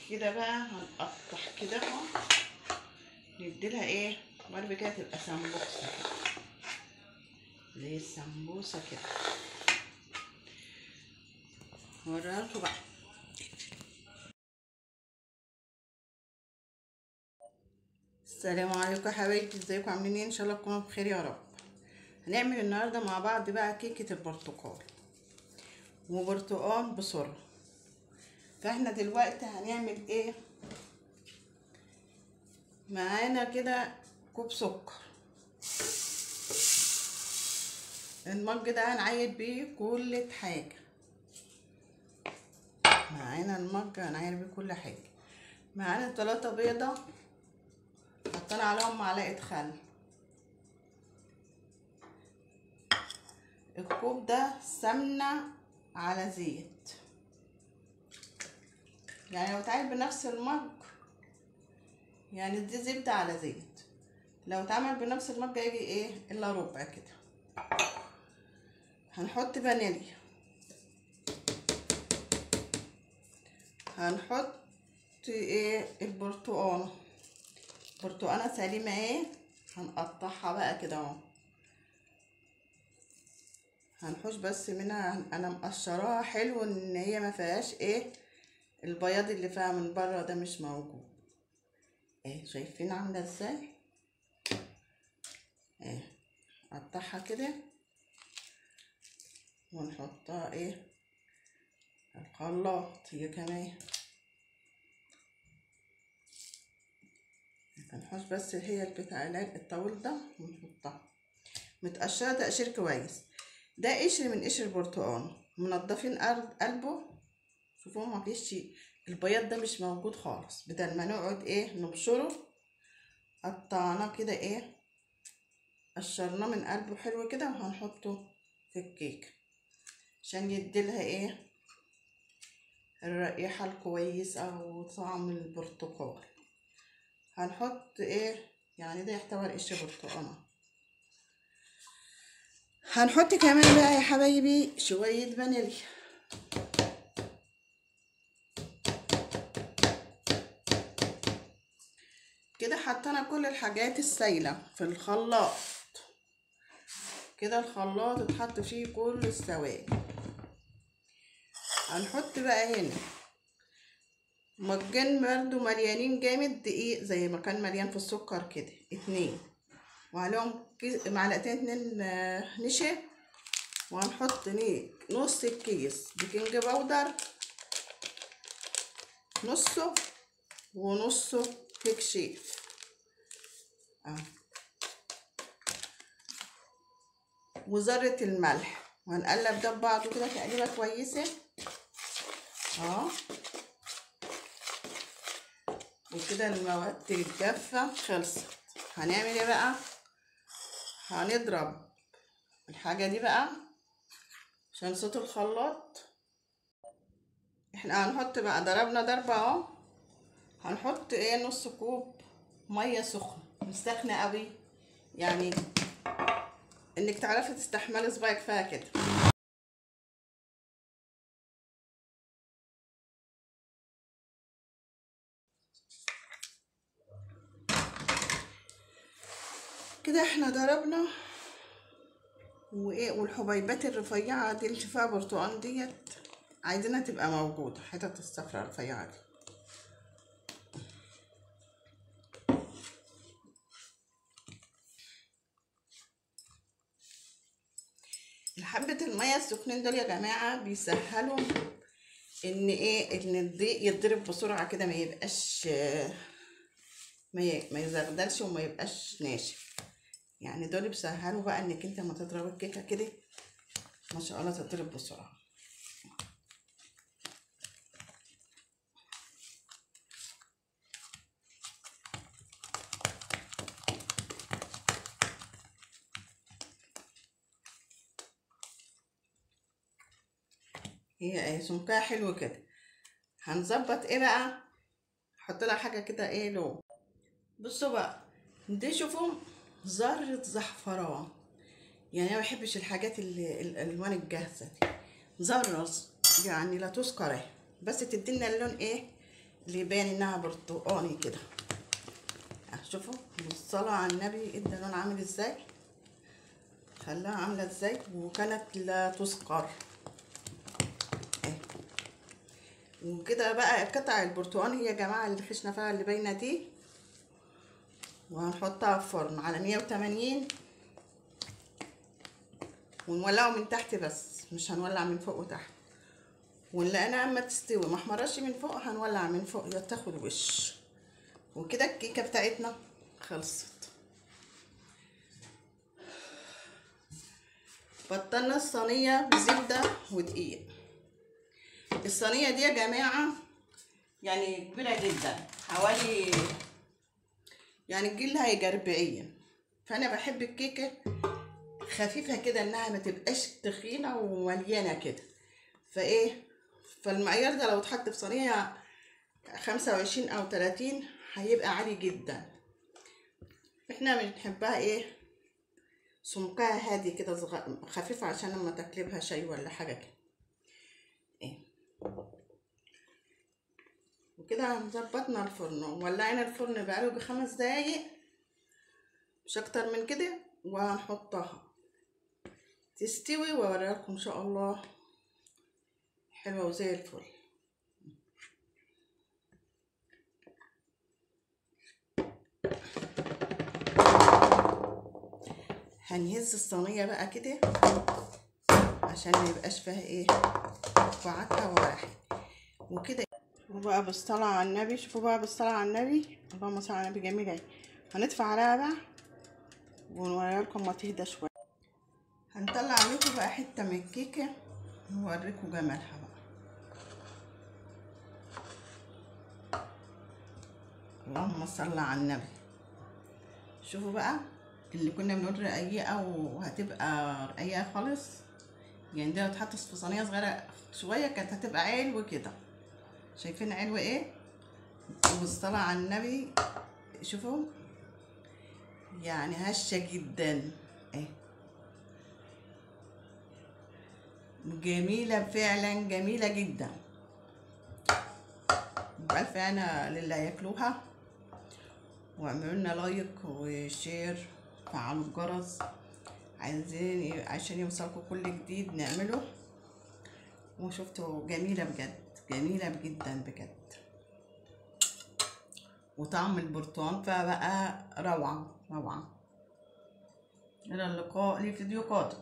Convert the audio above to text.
كده بقى هنقطع كده اهو، نديلها ايه وبعد كده تبقى سمبوسه كده زي السمبوسه كده. هوريهالكوا بقى. السلام عليكم يا حبايبي، ازيكم عاملين ايه؟ ان شاء الله تكونوا بخير يا رب. هنعمل النهارده مع بعض بقى كيكه البرتقال وبرتقال بسرعه. فاحنا دلوقتي هنعمل ايه؟ معانا كده كوب سكر، المج ده هنعاير بيه كل حاجه. معانا المج هنعاير بيه كل حاجه. معانا 3 بيضه حطينا عليهم معلقه خل. الكوب ده سمنه على زيت، يعني لو اتعمل بنفس المج يعني دي زبده على زيت، لو اتعمل بنفس المج يجي ايه الا ربع كده. هنحط فانيليا، هنحط ايه برتقانه سليمه اهي، هنقطعها بقى كده اهو. هنحوش بس منها، انا مقشراها حلو ان هي ما فيهاش ايه البياض اللي فيها من بره ده مش موجود. ايه شايفين عامله ازاي؟ ايه نقطعها كده ونحطها ايه الخلاط هي كمان. هنحوش بس هي البتاع الطاول ده ونحطها متقشره تقشير كويس. ده قشر من قشر البرتقال، منضفين قلبه. شوفوا ما فيش البياض ده مش موجود خالص، بدل ما نقعد ايه نبشره قطعناه كده ايه قشرناه من قلبه حلو كده، وهنحطه في الكيك عشان يديلها ايه الرائحه الكويسه وطعم البرتقال. هنحط ايه يعني ده يحتوي قشر برتقانه. هنحط كمان بقى يا حبايبي شويه فانيليا. كده حطينا كل الحاجات السايله في الخلاط كده، الخلاط اتحط فيه كل السوائل. هنحط بقى هنا مجان برضو مليانين جامد دقيق زي ما كان مليان في السكر كده 2، وعليهم معلقتين 2 نشا. وهنحط نص الكيس بيكنج باودر، نصه ونصه هيك شيف وذرة الملح، وهنقلب ده ببعضه كده تقليبه كويسه وكده. المواد الجافه خلصت. هنعمل ايه بقى؟ هنضرب الحاجه دي بقى عشان صوت الخلاط. احنا هنحط بقى ضربنا ضربه اهو. هنحط ايه نص كوب ميه سخنه مش سخنه قوي، يعني انك تعرفي تستحملي صباعك فيها كده. كده احنا ضربنا وايه، والحبيبات الرفيعه دي اللي فيها برتقال ديت عايزينها تبقى موجوده، حتت الصفرا الرفيعه دي. حبه الميه السخنين دول يا جماعه بيسهلوا ان ايه ان الدقيق يتضرب بسرعه كده، ما يبقاش ما يزغدلش وما يبقاش ناشف. يعني دول بيسهلوا بقى انك انت لما تضرب الكيكه كده ما شاء الله تتضرب بسرعه. هي ايه سمكها حلو كده. هنظبط ايه بقى، نحط لها حاجه كده ايه لون. بصوا بقى دي، شوفوا ذره زعفران، يعني انا ما بحبش الحاجات الالوان الجاهزه دي. ذره يعني لا تذكر اهي، بس تدينا اللون ايه اللي يبان انها برتقاني كده. شوفوا بالصلاة على النبي ادى لون عامل ازاي، خلاها عاملة ازاي، وكانت لا تسقر. وكده بقى قطع البرتقال هي يا جماعة اللي خشنا فيها اللي باينة دي، وهنحطها في فرن على 180 ونولعه من تحت بس، مش هنولع من فوق وتحت. ونلاقينا اما تستوي ما احمرش من فوق هنولع من فوق تاخد وش. وكده الكيكه بتاعتنا خلصت. بطلنا الصينيه بزبده ودقيق. الصينيه دي يا جماعه يعني كبيره جدا، حوالي يعني الجيل هيجي 40. فانا بحب الكيكه خفيفه كده، انها ما تبقاش تخينه ومليانه كده. فالمعيار ده لو اتحط في صينيه 25 او 30 هيبقى عالي جدا. احنا بنحبها سمكها هادي كده خفيفه، عشان لما تاكلبها شاي ولا حاجه كده. وكده ظبطنا الفرن وولعنا الفرن بقاله ب5 دقايق مش اكتر من كده، وهنحطها تستوي واوريها لكم ان شاء الله حلوه وزي الفل. هنهز الصينيه بقى كده عشان ما يبقاش فيها قطعتها واحد. وكده شوفوا بقى بالصلاه على النبي، شوفوا بقى بالصلاه على النبي، اللهم صل على النبي. جميله هندفع عليها بقى ونوريها لكم ما تهدى شويه. هنطلع لكم بقى حته من الكيكه نوريكم جمالها بقى. اللهم صل على النبي. شوفوا بقى اللي كنا بنقول رقيقه وهتبقى رقيقه خالص، يعني دي لو اتحطت في صينيه صغيره شويه كانت هتبقى علو كده. شايفين علو وبالصلاه على النبي شوفوا يعني هشه جدا جميله فعلا، جميله جدا. بألف هنا للي هياكلوها، واعملوا لنا لايك وشير، فعلوا الجرس عشان يوصلكم كل جديد نعمله. وشفتوا جميله بجد، جميله جدا بجد، وطعم البرتقال فبقى روعه روعه. الى اللقاء لفيديو قادم.